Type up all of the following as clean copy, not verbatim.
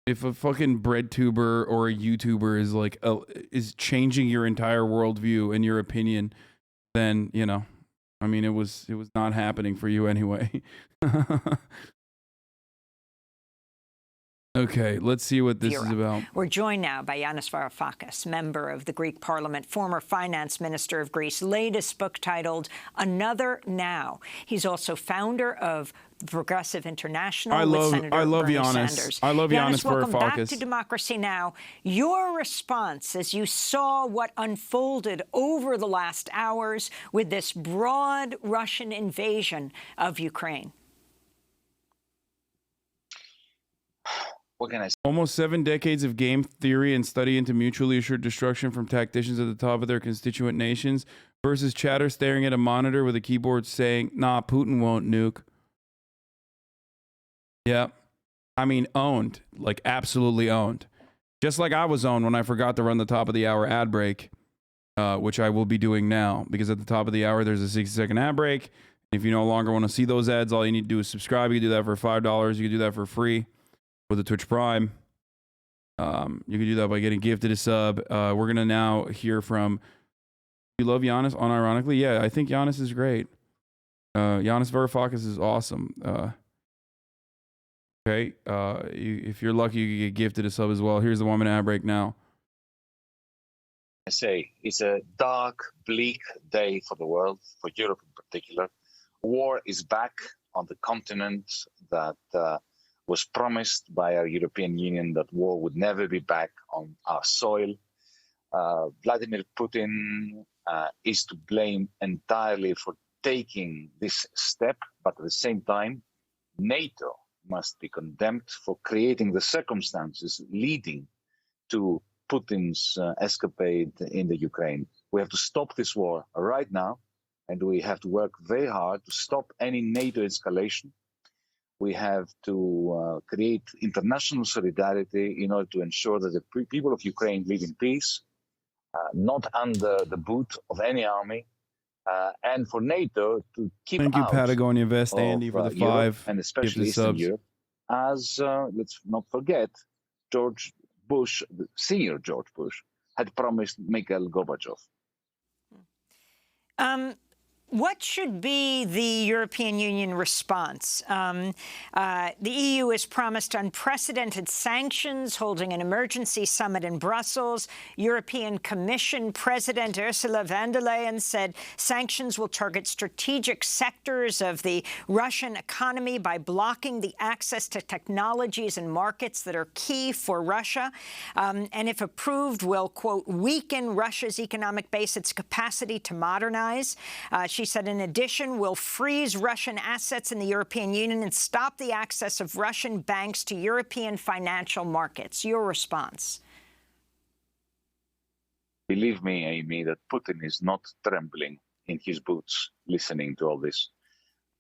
If a fucking bread tuber or a YouTuber is like is changing your entire worldview and your opinion, then I mean, it was not happening for you anyway. Okay, let's see what this is about. We're joined now by Yanis Varoufakis, member of the Greek Parliament, former finance minister of Greece, latest book titled Another Now. He's also founder of Progressive International with Senator Bernie Sanders. I love Yanis Varoufakis. Welcome back to Democracy Now! Your response as you saw what unfolded over the last hours with this broad Russian invasion of Ukraine. What can I say? Almost 7 decades of game theory and study into mutually assured destruction from tacticians at the top of their constituent nations versus chatter staring at a monitor with a keyboard saying, nah, Putin won't nuke. Yeah. I mean, owned. Like, absolutely owned. Just like I was owned when I forgot to run the top of the hour ad break, which I will be doing now, because at the top of the hour, there's a 60-second ad break. If you no longer want to see those ads, all you need to do is subscribe. You can do that for $5. You can do that for free with a Twitch Prime. You can do that by getting gifted a sub. We're going to now hear from... You love Yanis, unironically? Yeah, I think Yanis is great. Yanis Varoufakis is awesome. Okay, if you're lucky, you can get gifted a sub as well. Here's the 1 minute ad break now. I say it's a dark, bleak day for the world, for Europe in particular. War is back on the continent that was promised by our European Union, that war would never be back on our soil. Vladimir Putin is to blame entirely for taking this step, but at the same time, NATO must be condemned for creating the circumstances leading to Putin's escapade in the Ukraine. We have to stop this war right now, and we have to work very hard to stop any NATO escalation. We have to create international solidarity in order to ensure that the people of Ukraine live in peace, not under the boot of any army, and for NATO to keep Thank you, out Patagonia Vest of, Andy, for the Europe, 5 and especially Eastern subs. Europe, as let's not forget, George Bush, the senior George Bush, had promised Mikhail Gorbachev. What should be the European Union response? The EU has promised unprecedented sanctions, holding an emergency summit in Brussels. European Commission President Ursula von der Leyen said sanctions will target strategic sectors of the Russian economy by blocking the access to technologies and markets that are key for Russia. And if approved, will, quote, weaken Russia's economic base, its capacity to modernize. She said, in addition, will freeze Russian assets in the European Union and stop the access of Russian banks to European financial markets. Your response? Believe me, Amy, that Putin is not trembling in his boots listening to all this.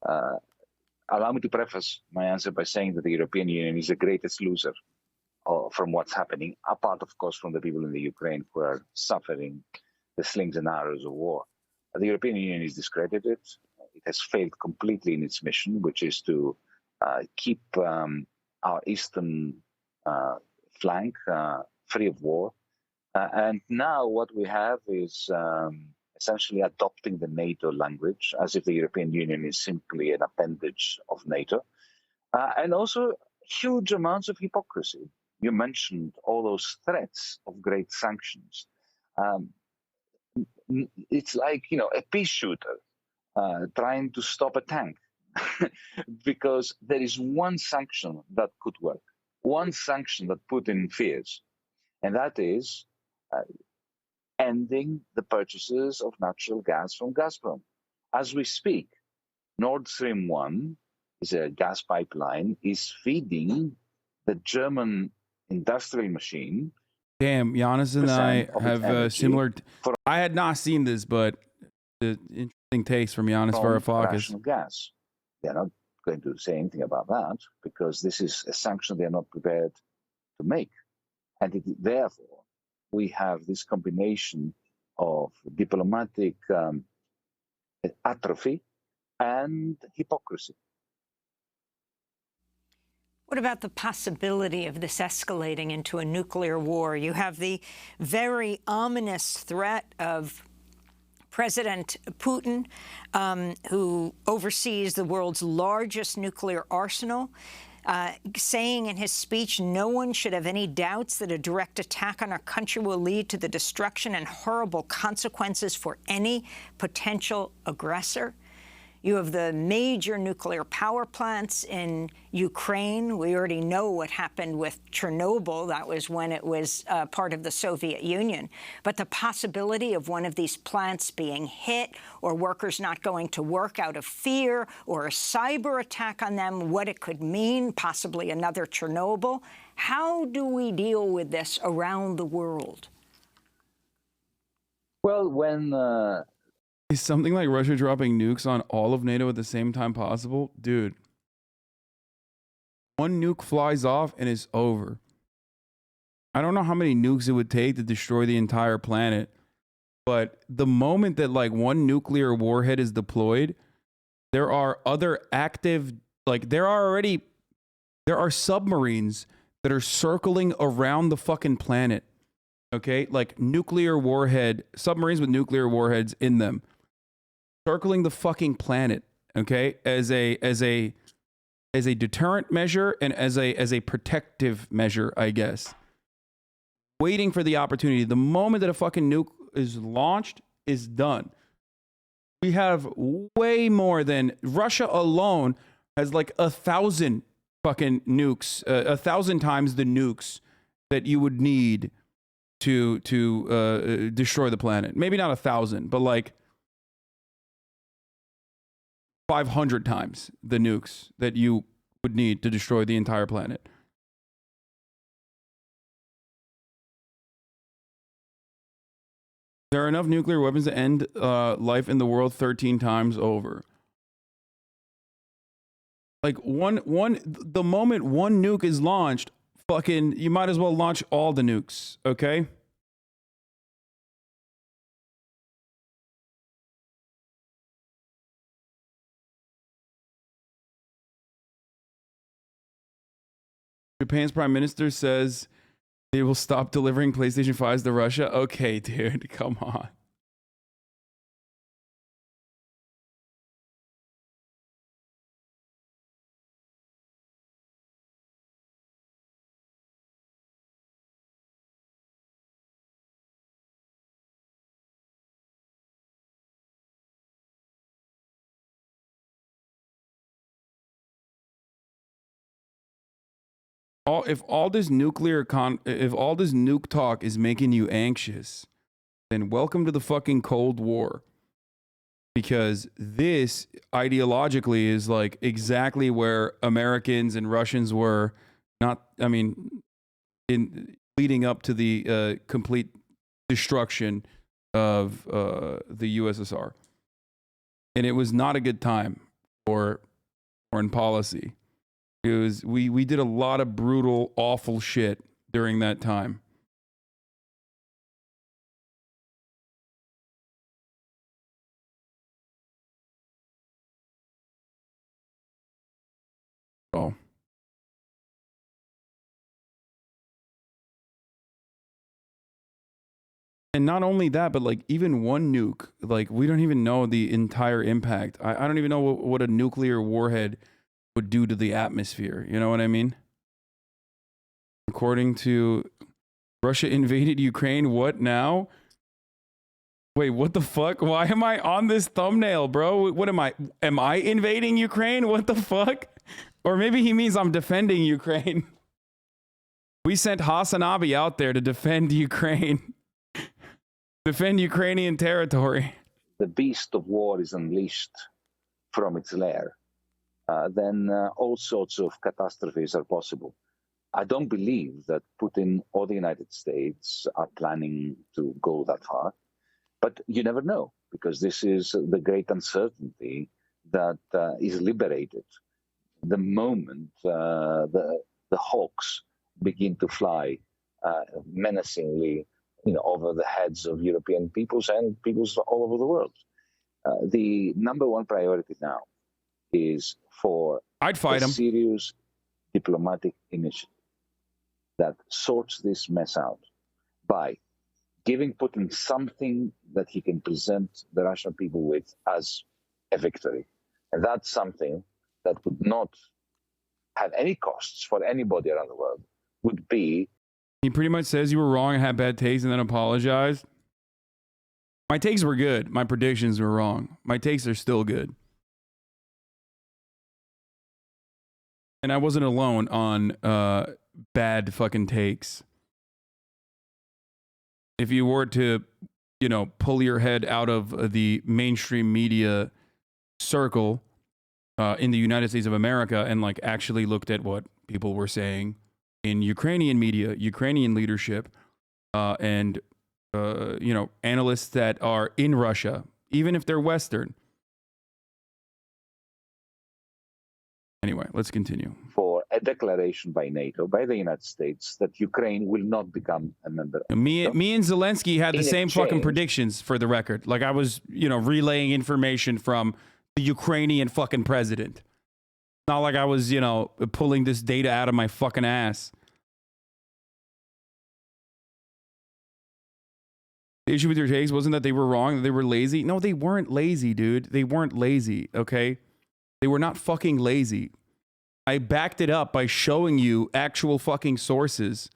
Allow me to preface my answer by saying that the European Union is the greatest loser from what's happening, apart, of course, from the people in the Ukraine who are suffering the slings and arrows of war. The European Union is discredited. It has failed completely in its mission, which is to keep our eastern flank free of war. And now what we have is essentially adopting the NATO language, as if the European Union is simply an appendage of NATO. And also huge amounts of hypocrisy. You mentioned all those threats of great sanctions. It's like, a pea shooter trying to stop a tank, because there is one sanction that could work, one sanction that Putin fears, and that is ending the purchases of natural gas from Gazprom. As we speak, Nord Stream 1 is a gas pipeline, is feeding the German industrial machine. Damn, Yanis and I have similar... I had not seen this, but the interesting takes from Yanis Varoufakis. Gas. They're not going to say anything about that, because this is a sanction they're not prepared to make. And therefore, we have this combination of diplomatic atrophy and hypocrisy. What about the possibility of this escalating into a nuclear war? You have the very ominous threat of President Putin, who oversees the world's largest nuclear arsenal, saying in his speech, no one should have any doubts that a direct attack on our country will lead to the destruction and horrible consequences for any potential aggressor. You have the major nuclear power plants in Ukraine. We already know what happened with Chernobyl. That was when it was part of the Soviet Union. But the possibility of one of these plants being hit or workers not going to work out of fear or a cyber attack on them, what it could mean, possibly another Chernobyl. How do we deal with this around the world? Well, when is something like Russia dropping nukes on all of NATO at the same time possible? Dude, one nuke flies off and it's over. I don't know how many nukes it would take to destroy the entire planet, but the moment that like one nuclear warhead is deployed, there are other active, like there are submarines that are circling around the fucking planet. Okay? Like nuclear warhead, submarines with nuclear warheads in them, circling the fucking planet, okay, as a deterrent measure and as a protective measure, I guess. Waiting for the opportunity. The moment that a fucking nuke is launched, is done. We have way more than Russia alone has like 1,000 fucking nukes, 1,000 times the nukes that you would need to destroy the planet. Maybe not 1,000, but like 500 times the nukes that you would need to destroy the entire planet. There are enough nuclear weapons to end life in the world 13 times over. Like the moment one nuke is launched, fucking, you might as well launch all the nukes, okay? Japan's prime minister says they will stop delivering PlayStation 5s to Russia. Okay, dude, come on. If all this nuke talk is making you anxious, then welcome to the fucking Cold War. Because this ideologically is like exactly where Americans and Russians were, in leading up to the complete destruction of the USSR. And it was not a good time for foreign policy. It was, we did a lot of brutal, awful shit during that time. Oh. And not only that, but like even one nuke, like we don't even know the entire impact. I don't even know what a nuclear warhead would do to the atmosphere. You know what I mean? According to Russia invaded Ukraine, what now? Wait, what the fuck? Why am I on this thumbnail, bro? What am I? Am I invading Ukraine? What the fuck? Or maybe he means I'm defending Ukraine. We sent HasanAbi out there to defend Ukraine. Defend Ukrainian territory. The beast of war is unleashed from its lair, then all sorts of catastrophes are possible. I don't believe that Putin or the United States are planning to go that far, but you never know, because this is the great uncertainty that is liberated the moment the hawks begin to fly menacingly, over the heads of European peoples and peoples all over the world. The number one priority now is for I'd fight him. Serious diplomatic initiative that sorts this mess out by giving Putin something that he can present the Russian people with as a victory. And that's something that would not have any costs for anybody around the world, would be... He pretty much says you were wrong and had bad taste and then apologized. My takes were good. My predictions were wrong. My takes are still good. And I wasn't alone on bad fucking takes. If you were to, you know, pull your head out of the mainstream media circle in the United States of America and like actually looked at what people were saying in Ukrainian media, Ukrainian leadership, and you know, analysts that are in Russia, even if they're Western. Anyway, let's continue. For a declaration by NATO, by the United States, that Ukraine will not become a member of NATO. Me and Zelensky had the same fucking exchange- predictions, for the record. Like I was, you know, relaying information from the Ukrainian fucking president. Not like I was, you know, pulling this data out of my fucking ass. The issue with your takes wasn't that they were wrong, that they were lazy. No, they weren't lazy, dude. They weren't lazy, okay? They were not fucking lazy. I backed it up by showing you actual fucking sources.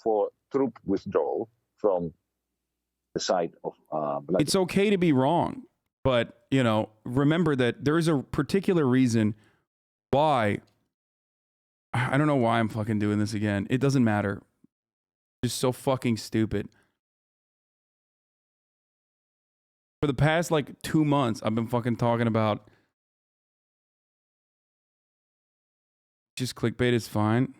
For troop withdrawal from the side of Vladimir. It's okay to be wrong, but, you know, remember that there is a particular reason why. I don't know why I'm fucking doing this again. It doesn't matter. Just so fucking stupid. For the past like 2 months, I've been fucking talking about just clickbait is fine.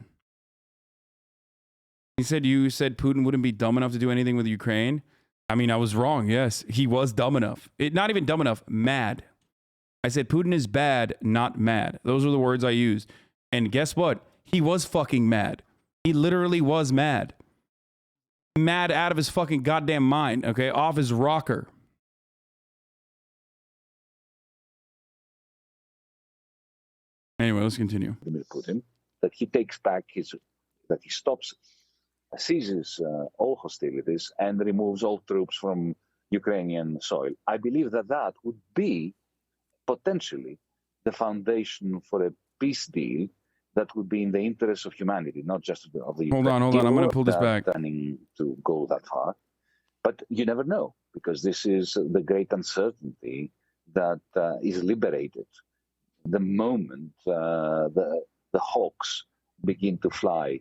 You said Putin wouldn't be dumb enough to do anything with Ukraine. I mean, I was wrong. Yes, he was dumb enough. Not even dumb enough, mad. I said Putin is bad, not mad. Those are the words I used. And guess what? He was fucking mad. He literally was mad. Mad out of his fucking goddamn mind, okay? Off his rocker. Anyway, let's continue. Vladimir Putin, that he takes back that he stops, ceases all hostilities and removes all troops from Ukrainian soil. I believe that that would be potentially the foundation for a peace deal that would be in the interest of humanity, not just of the Ukraine. Hold on. I'm going to pull this back. Planning to go that far. But you never know, because this is the great uncertainty that is liberated the moment the hawks begin to fly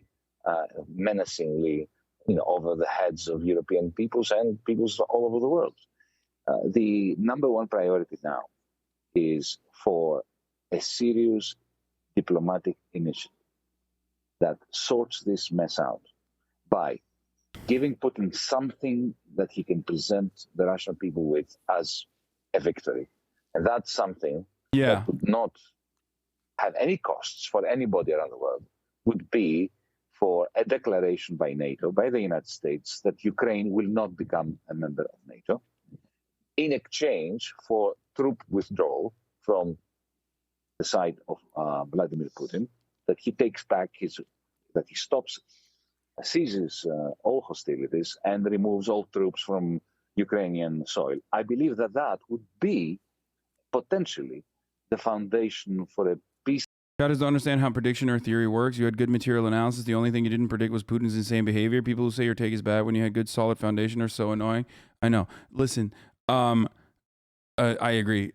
menacingly, you know, over the heads of European peoples and peoples all over the world. The number one priority now is for a serious diplomatic initiative that sorts this mess out by giving Putin something that he can present the Russian people with as a victory. And that's something that would not have any costs for anybody around the world, would be for a declaration by NATO, by the United States, that Ukraine will not become a member of NATO, in exchange for troop withdrawal from the side of Vladimir Putin, that he takes back that he stops, ceases all hostilities and removes all troops from Ukrainian soil. I believe that that would be potentially the foundation for a peace. God doesn't understand how prediction or theory works. You had good material analysis. The only thing you didn't predict was Putin's insane behavior. People who say your take is bad when you had good, solid foundation are so annoying. I know. Listen, I agree.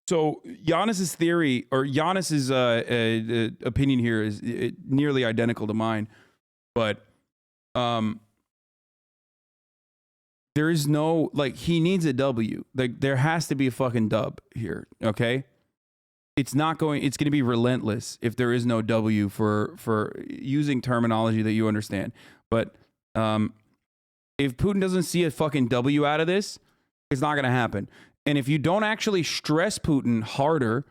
So Yanis's theory, or Yanis's opinion here is nearly identical to mine, but there is no, like, he needs a W. Like, there has to be a fucking dub here, okay? It's going to be relentless if there is no W for using terminology that you understand. But if Putin doesn't see a fucking W out of this, it's not going to happen. And if you don't actually stress Putin harder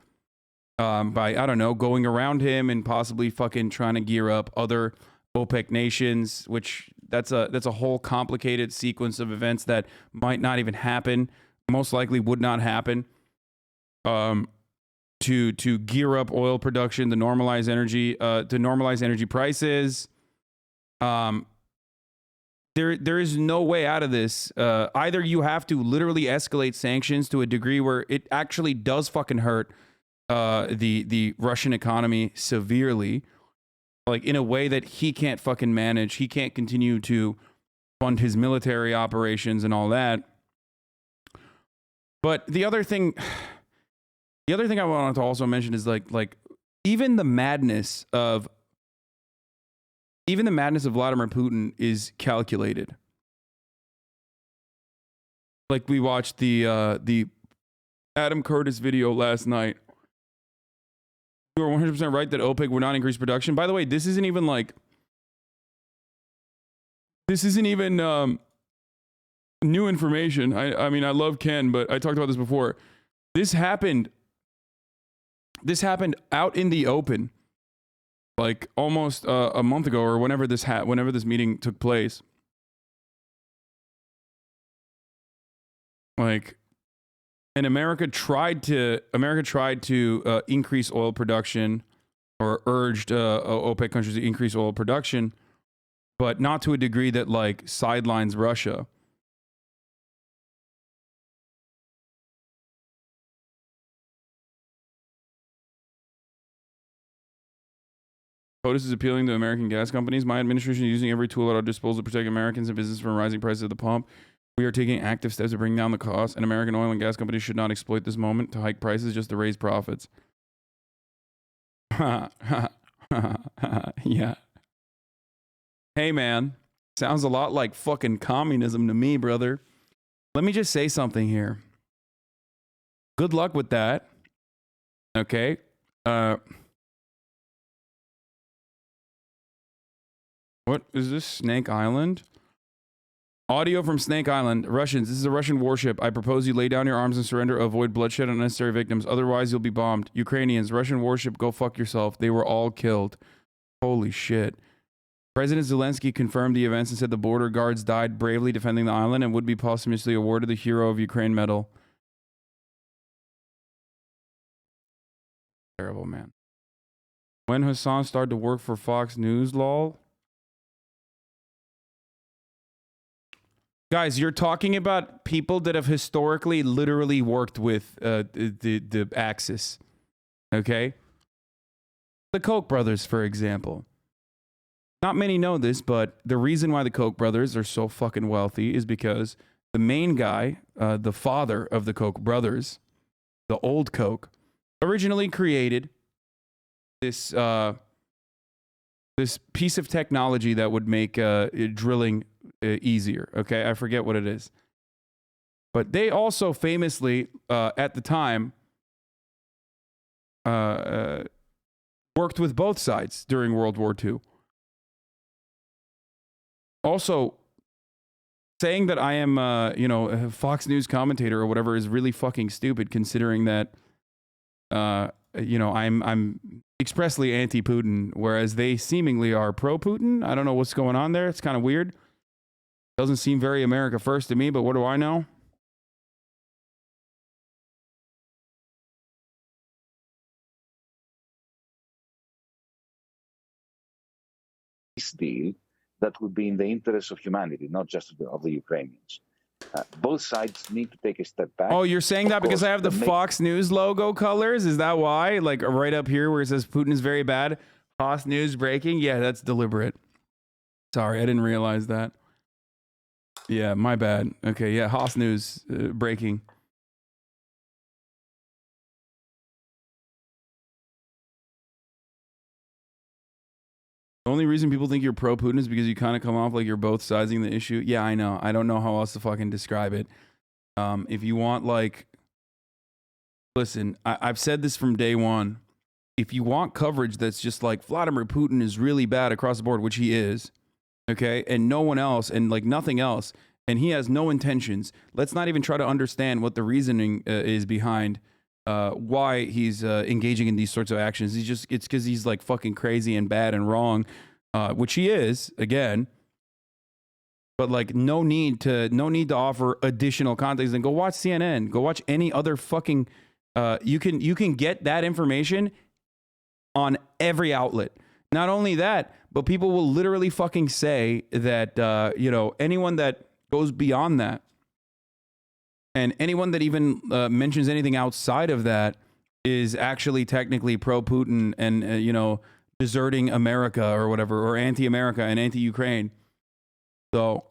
by, I don't know, going around him and possibly fucking trying to gear up other OPEC nations, which that's a whole complicated sequence of events that might not even happen, most likely would not happen. to gear up oil production, to normalize energy prices. There is no way out of this. Either you have to literally escalate sanctions to a degree where it actually does fucking hurt the Russian economy severely, like in a way that he can't fucking manage. He can't continue to fund his military operations and all that. But the other thing I wanted to also mention is like even the madness of Vladimir Putin is calculated. Like we watched the Adam Curtis video last night. You were 100% right that OPEC would not increase production. By the way, this isn't even new information. I mean, I love Ken, but I talked about this before. This happened out in the open, like almost a month ago, or whenever this meeting took place. Like, and America tried to increase oil production, or urged OPEC countries to increase oil production, but not to a degree that like sidelines Russia. POTUS is appealing to American gas companies. My administration is using every tool at our disposal to protect Americans and business from rising prices at the pump. We are taking active steps to bring down the cost, and American oil and gas companies should not exploit this moment to hike prices just to raise profits. Yeah. Hey, man. Sounds a lot like fucking communism to me, brother. Let me just say something here. Good luck with that. Okay? What is this? Snake Island? Audio from Snake Island. Russians, this is a Russian warship. I propose you lay down your arms and surrender, avoid bloodshed and unnecessary victims. Otherwise, you'll be bombed. Ukrainians, Russian warship, go fuck yourself. They were all killed. Holy shit. President Zelensky confirmed the events and said the border guards died bravely defending the island and would be posthumously awarded the Hero of Ukraine medal. Terrible, man. When Hasan started to work for Fox News, lol? Guys, you're talking about people that have historically literally worked with the Axis. Okay? The Koch brothers, for example. Not many know this, but the reason why the Koch brothers are so fucking wealthy is because the main guy, the father of the Koch brothers, the old Koch, originally created this this piece of technology that would make drilling easier. Okay, I forget what it is, but they also famously at the time worked with both sides during World War II. Also, saying that I am a Fox News commentator or whatever is really fucking stupid, considering that I'm expressly anti-Putin, whereas they seemingly are pro-Putin. I don't know what's going on there. It's kind of weird. Doesn't seem very America first to me, but what do I know? This deal that would be in the interest of humanity, not just of the Ukrainians. Both sides need to take a step back. Oh, you're saying that because I have the Fox News logo colors? Is that why? Like right up here where it says Putin is very bad, Fox News breaking? Yeah, that's deliberate. Sorry, I didn't realize that. Yeah, my bad. Okay, yeah, Haas News breaking. The only reason people think you're pro-Putin is because you kind of come off like you're both sizing the issue. Yeah, I know. I don't know how else to fucking describe it. If you want, like... Listen, I've said this from day one. If you want coverage that's just like, Vladimir Putin is really bad across the board, which he is, okay, and no one else, and like nothing else, and he has no intentions, let's not even try to understand what the reasoning is behind why he's engaging in these sorts of actions. It's because he's like fucking crazy and bad and wrong, which he is, again. But like no need to offer additional context. And go watch CNN. Go watch any other fucking You can get that information on every outlet. Not only that, but people will literally fucking say that, anyone that goes beyond that and anyone that even mentions anything outside of that is actually technically pro-Putin and, deserting America or whatever, or anti-America and anti-Ukraine. So,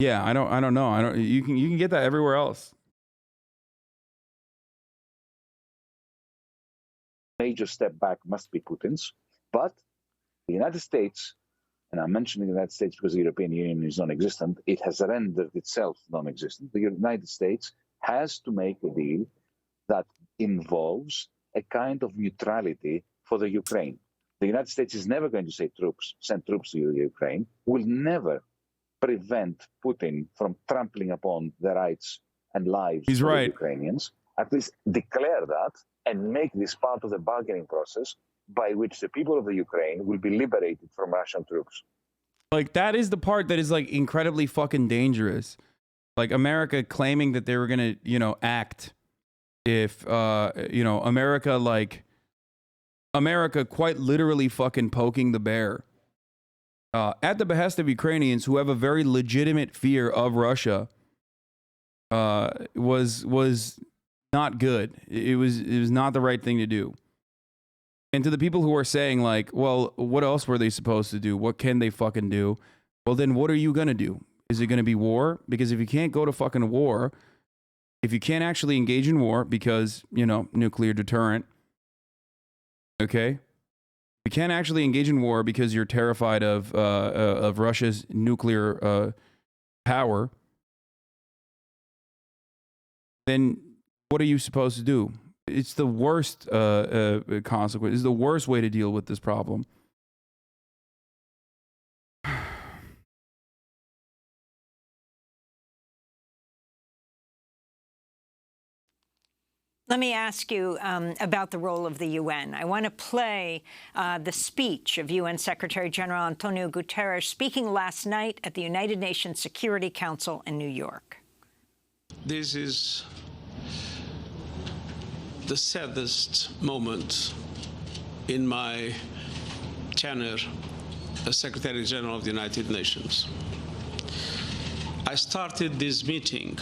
yeah, I don't know. You can get that everywhere else. Major step back must be Putin's, but the United States, and I'm mentioning the United States because the European Union is non-existent, it has rendered itself non-existent. The United States has to make a deal that involves a kind of neutrality for the Ukraine. The United States is never going to send troops to the Ukraine, will never prevent Putin from trampling upon the rights and lives of the Ukrainians. At least declare that and make this part of the bargaining process by which the people of the Ukraine will be liberated from Russian troops. Like, that is the part that is, like, incredibly fucking dangerous. Like, America claiming that they were going to, act if, America quite literally fucking poking the bear at the behest of Ukrainians who have a very legitimate fear of Russia was not good. It was not the right thing to do. And to the people who are saying, like, well, what else were they supposed to do? What can they fucking do? Well, then what are you going to do? Is it going to be war? Because if you can't go to fucking war, if you can't actually engage in war because, nuclear deterrent, okay? You can't actually engage in war because you're terrified of Russia's nuclear power, then what are you supposed to do? It's the worst consequence. It's the worst way to deal with this problem. Let me ask you about the role of the UN. I want to play the speech of UN Secretary General Antonio Guterres speaking last night at the United Nations Security Council in New York. This is the saddest moment in my tenure as Secretary General of the United Nations. I started this meeting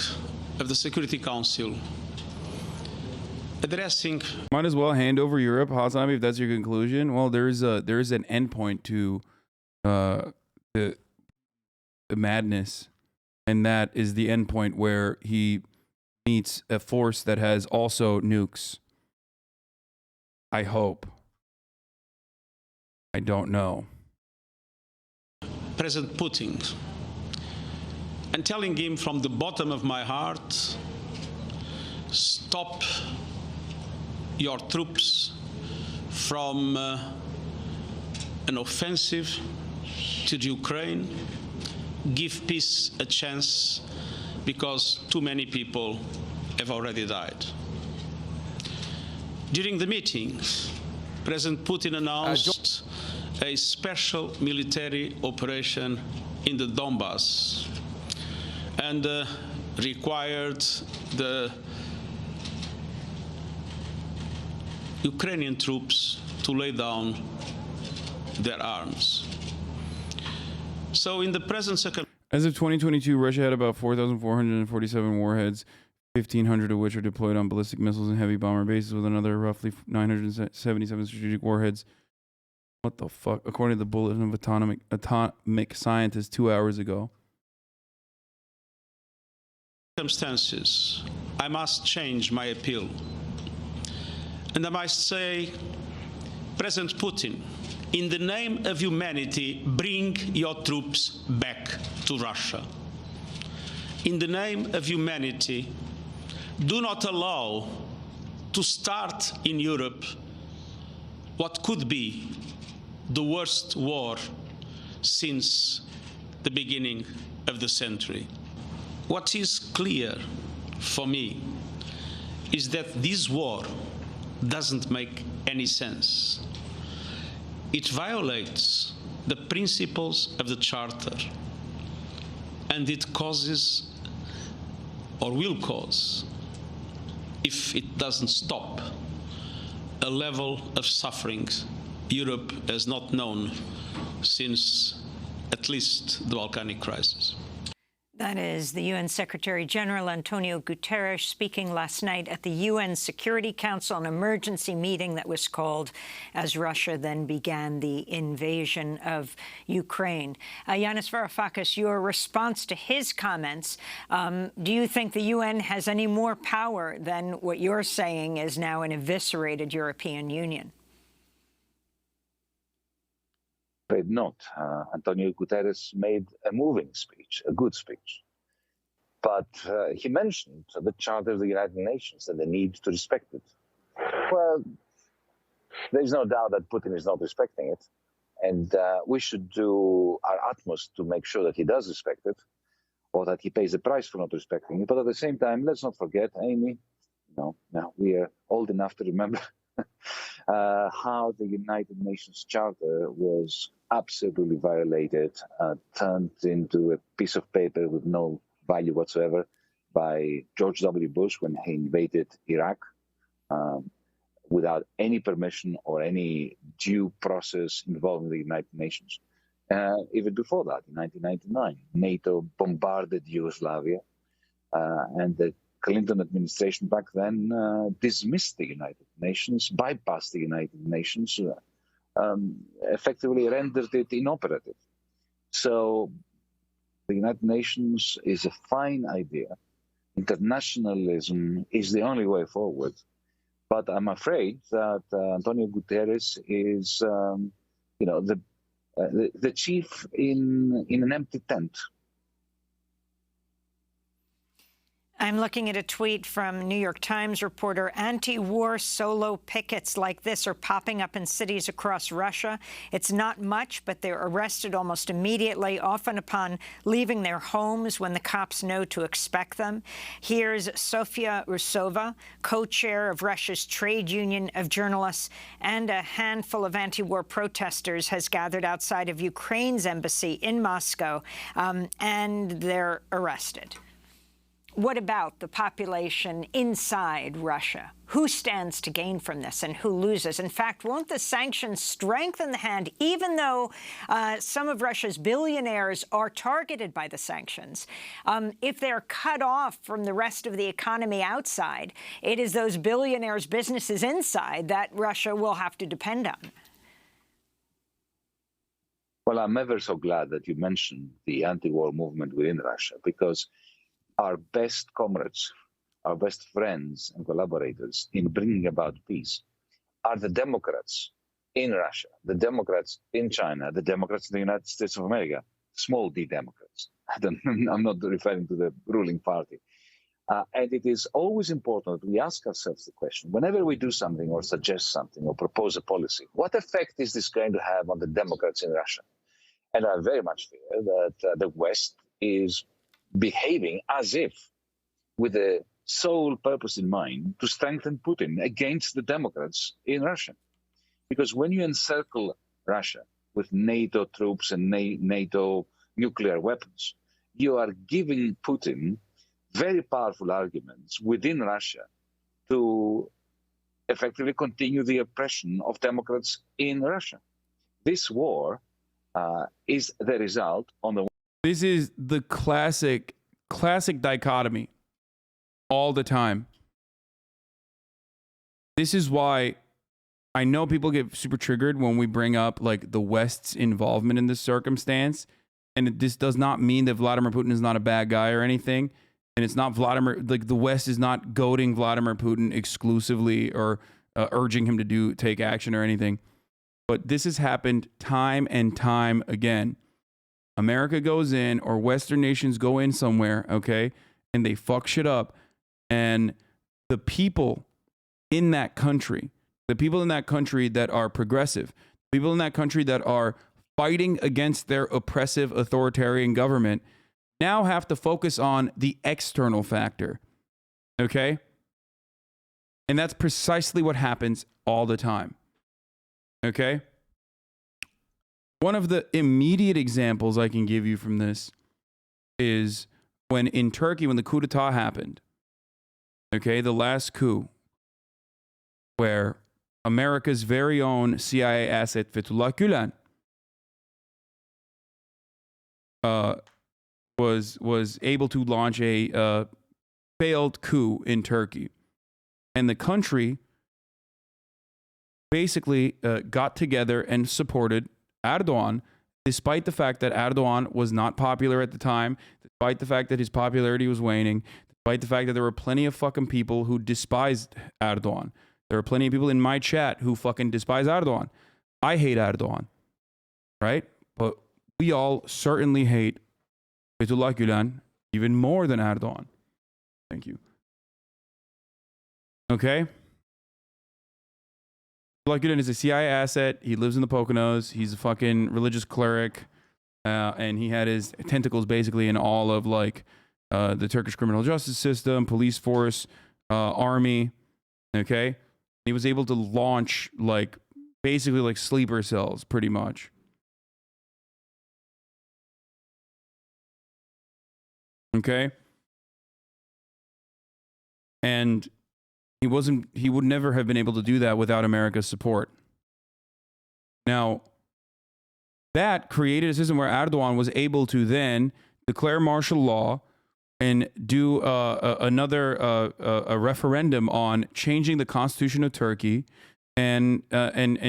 of the Security Council addressing... Might as well hand over Europe, HasanAbi, if that's your conclusion. Well, there is an endpoint to the madness, and that is the endpoint where he meets a force that has also nukes. I hope. I don't know. President Putin, and telling him from the bottom of my heart, stop your troops from an offensive to Ukraine, give peace a chance, because too many people have already died. During the meeting, President Putin announced a special military operation in the Donbass and required the Ukrainian troops to lay down their arms. So in the present As of 2022, Russia had about 4,447 warheads, 1,500 of which are deployed on ballistic missiles and heavy bomber bases, with another roughly 977 strategic warheads. What the fuck? According to the Bulletin of Atomic Scientists 2 hours ago. circumstances, I must change my appeal. And I must say, President Putin, in the name of humanity, bring your troops back to Russia. In the name of humanity, do not allow to start in Europe what could be the worst war since the beginning of the century. What is clear for me is that this war doesn't make any sense. It violates the principles of the Charter, and it causes or will cause if it doesn't stop, a level of suffering Europe has not known since at least the volcanic crisis. That is the UN Secretary-General Antonio Guterres speaking last night at the UN Security Council, an emergency meeting that was called as Russia then began the invasion of Ukraine. Yanis Varoufakis, your response to his comments, do you think the UN has any more power than what you're saying is now an eviscerated European Union? Afraid not. Antonio Guterres made a moving speech, a good speech. But he mentioned the Charter of the United Nations and the need to respect it. Well, there's no doubt that Putin is not respecting it. And we should do our utmost to make sure that he does respect it, or that he pays the price for not respecting it. But at the same time, let's not forget, Amy, now we are old enough to remember how the United Nations Charter was absolutely violated, turned into a piece of paper with no value whatsoever by George W. Bush when he invaded Iraq without any permission or any due process involving the United Nations. Even before that, in 1999, NATO bombarded Yugoslavia, and the Clinton administration back then dismissed the United Nations, bypassed the United Nations, effectively rendered it inoperative. So the United Nations is a fine idea. Internationalism is the only way forward. But I'm afraid that Antonio Guterres is, the chief in an empty tent. I'm looking at a tweet from New York Times reporter. Anti-war solo pickets like this are popping up in cities across Russia. It's not much, but they're arrested almost immediately, often upon leaving their homes when the cops know to expect them. Here's Sofia Rusova, co-chair of Russia's trade union of journalists, and a handful of anti-war protesters has gathered outside of Ukraine's embassy in Moscow, and they're arrested. What about the population inside Russia? Who stands to gain from this and who loses? In fact, won't the sanctions strengthen the hand, even though some of Russia's billionaires are targeted by the sanctions? If they're cut off from the rest of the economy outside, it is those billionaires' businesses inside that Russia will have to depend on. Well, I'm ever so glad that you mentioned the anti-war movement within Russia, because our best comrades, our best friends and collaborators in bringing about peace are the Democrats in Russia, the Democrats in China, the Democrats in the United States of America, small d Democrats. I'm not referring to the ruling party. And it is always important that we ask ourselves the question, whenever we do something or suggest something or propose a policy, what effect is this going to have on the Democrats in Russia? And I very much fear that the West is behaving as if with the sole purpose in mind to strengthen Putin against the Democrats in Russia. Because when you encircle Russia with NATO troops and NATO nuclear weapons, you are giving Putin very powerful arguments within Russia to effectively continue the oppression of Democrats in Russia. This war is the result on the This is the classic dichotomy all the time. This is why I know people get super triggered when we bring up like the West's involvement in this circumstance. And this does not mean that Vladimir Putin is not a bad guy or anything. And it's not the West is not goading Vladimir Putin exclusively or urging him to take action or anything. But this has happened time and time again. America goes in, or Western nations go in somewhere, okay, and they fuck shit up. And the people in that country that are progressive, people in that country that are fighting against their oppressive authoritarian government now have to focus on the external factor, okay? And that's precisely what happens all the time, okay? One of the immediate examples I can give you from this is when in Turkey, when the coup d'etat happened, Okay, the last coup where America's very own CIA asset Fethullah Gülen was able to launch a failed coup in Turkey, and the country basically got together and supported Erdogan, despite the fact that Erdogan was not popular at the time, despite the fact that his popularity was waning, despite the fact that there were plenty of fucking people who despised Erdogan. There are plenty of people in my chat who fucking despise Erdogan. I hate Erdogan, right? But we all certainly hate Fethullah Gülen even more than Erdogan. Thank you. Okay? Fethullah Gülen is a CIA asset. He lives in the Poconos. He's a fucking religious cleric. And he had his tentacles basically in all of like the Turkish criminal justice system, police force, army. Okay? He was able to launch like basically like sleeper cells pretty much. Okay? And he would never have been able to do that without America's support. Now, that created a system where Erdogan was able to then declare martial law and do another referendum on changing the constitution of Turkey and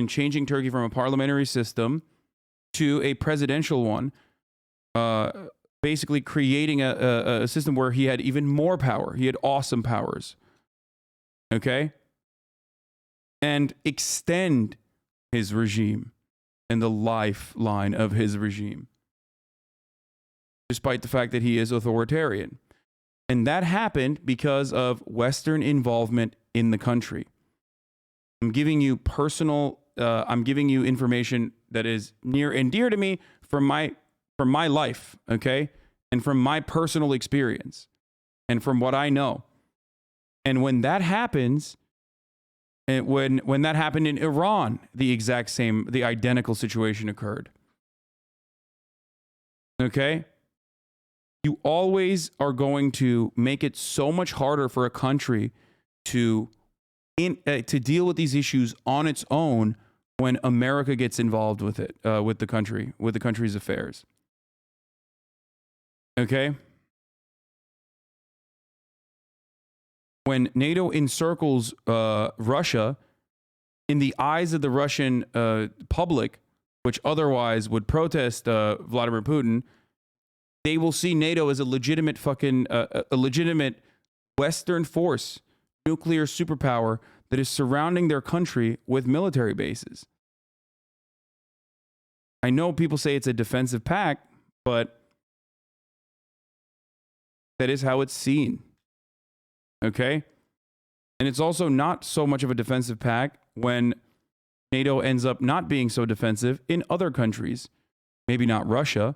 changing Turkey from a parliamentary system to a presidential one, basically creating a system where he had even more power. He had awesome powers. Okay? And extend his regime and the lifeline of his regime, despite the fact that he is authoritarian. And that happened because of Western involvement in the country. I'm giving you I'm giving you information that is near and dear to me from my life, okay? And from my personal experience and from what I know. And when that happens, and when that happened in Iran, the identical situation occurred. Okay? You always are going to make it so much harder for a country to deal with these issues on its own when America gets involved with it, with the country's affairs. Okay? When NATO encircles Russia, in the eyes of the Russian public, which otherwise would protest Vladimir Putin, they will see NATO as a legitimate a legitimate Western force, nuclear superpower that is surrounding their country with military bases. I know people say it's a defensive pact, but that is how it's seen. Okay? And it's also not so much of a defensive pact when NATO ends up not being so defensive in other countries. Maybe not Russia,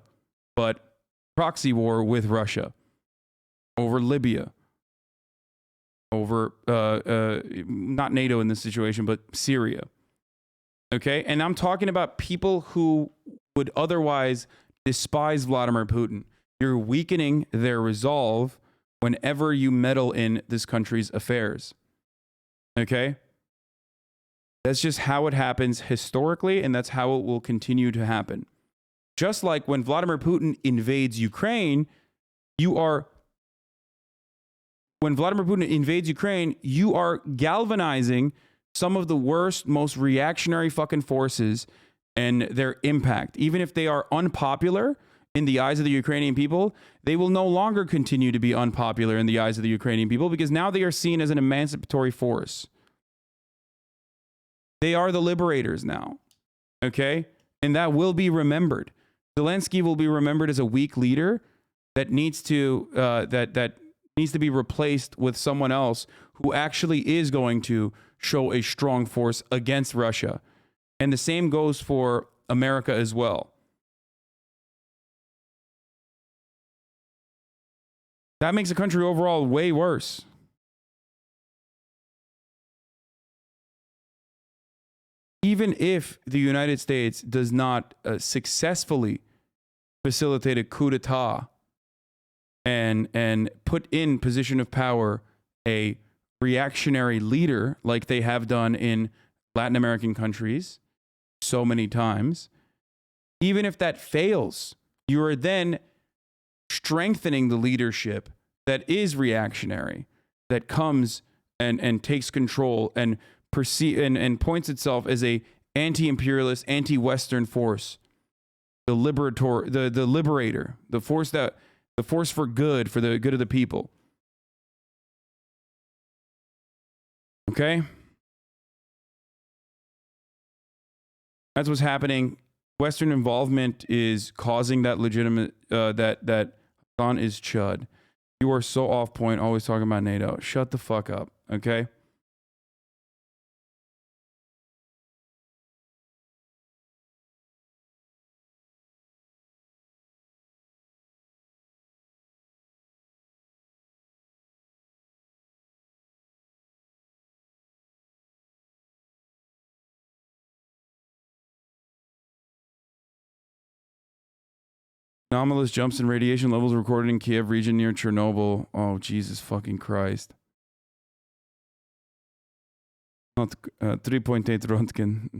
but proxy war with Russia over Libya, over not NATO in this situation, but Syria. Okay? And I'm talking about people who would otherwise despise Vladimir Putin. You're weakening their resolve whenever you meddle in this country's affairs. Okay? That's just how it happens historically, and that's how it will continue to happen. Just like when Vladimir Putin invades Ukraine, you are galvanizing some of the worst, most reactionary fucking forces and their impact. Even if they are unpopular in the eyes of the Ukrainian people, they will no longer continue to be unpopular in the eyes of the Ukrainian people because now they are seen as an emancipatory force. They are the liberators now, okay? And that will be remembered. Zelensky will be remembered as a weak leader that needs to that needs to be replaced with someone else who actually is going to show a strong force against Russia. And the same goes for America as well. That makes the country overall way worse. Even if the United States does not successfully facilitate a coup d'etat and put in position of power a reactionary leader like they have done in Latin American countries so many times, even if that fails, you are then strengthening the leadership that is reactionary, that comes and takes control and points itself as a anti-imperialist, anti-Western force, the liberator, the force for good, for the good of the people. Okay? That's what's happening. Western involvement is causing that legitimate, that Hasan is chud. You are so off point, always talking about NATO. Shut the fuck up, okay? Anomalous jumps in radiation levels recorded in Kiev region near Chernobyl. Oh, Jesus fucking Christ. Not 3.8 Röntgen.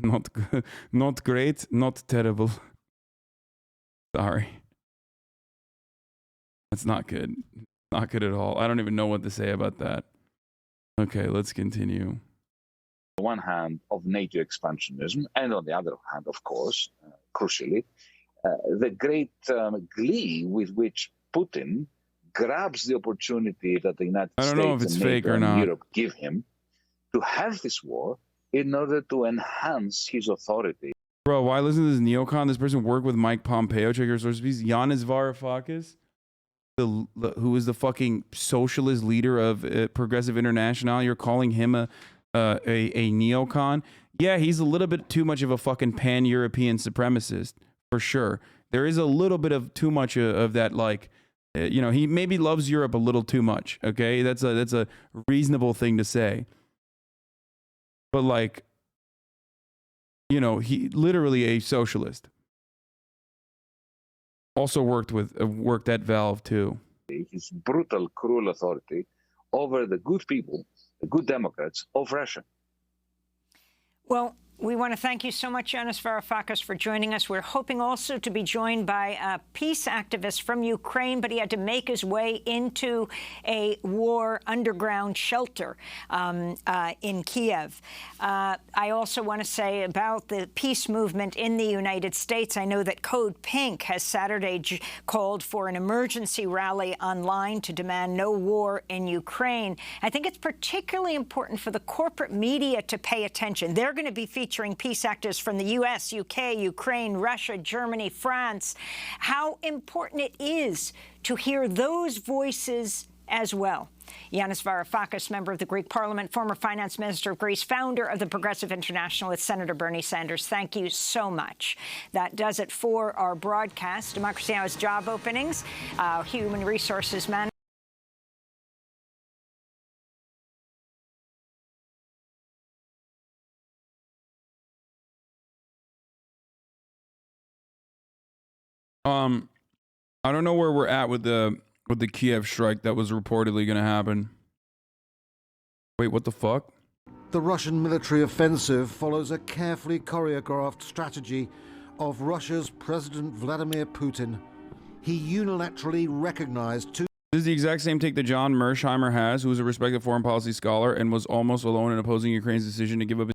Not great, not terrible. Sorry. That's not good. Not good at all. I don't even know what to say about that. Okay, let's continue. On the one hand, of NATO expansionism, and on the other hand, of course, crucially, the great glee with which Putin grabs the opportunity that the United States know if it's and fake NATO or and not. Europe give him to have this war in order to enhance his authority. Bro, why listen to this neocon? This person worked with Mike Pompeo. Check your source piece. Yanis Varoufakis, who is the fucking socialist leader of Progressive International. You're calling him a neocon? Yeah, he's a little bit too much of a fucking pan-European supremacist. For sure. There is a little bit of too much of that, like, he maybe loves Europe a little too much, okay? That's a reasonable thing to say. But, like, he literally a socialist. Also worked at Valve, too. His brutal, cruel authority over the good people, the good Democrats of Russia. Well, we want to thank you so much, Yanis Varoufakis, for joining us. We're hoping also to be joined by a peace activist from Ukraine, but he had to make his way into a war underground shelter in Kiev. I also want to say about the peace movement in the United States. I know that Code Pink has Saturday called for an emergency rally online to demand no war in Ukraine. I think it's particularly important for the corporate media to pay attention. They're going to be featuring peace actors from the U.S., UK, Ukraine, Russia, Germany, France. How important it is to hear those voices as well. Yanis Varoufakis, member of the Greek Parliament, former finance minister of Greece, founder of the Progressive International with Senator Bernie Sanders. Thank you so much. That does it for our broadcast. Democracy Now! Is job openings, human resources management. I don't know where we're at with the Kiev strike that was reportedly going to happen. Wait, what the fuck? The Russian military offensive follows a carefully choreographed strategy of Russia's President Vladimir Putin. He unilaterally recognized two. This is the exact same take that John Mersheimer has, who is a respected foreign policy scholar and was almost alone in opposing Ukraine's decision to give up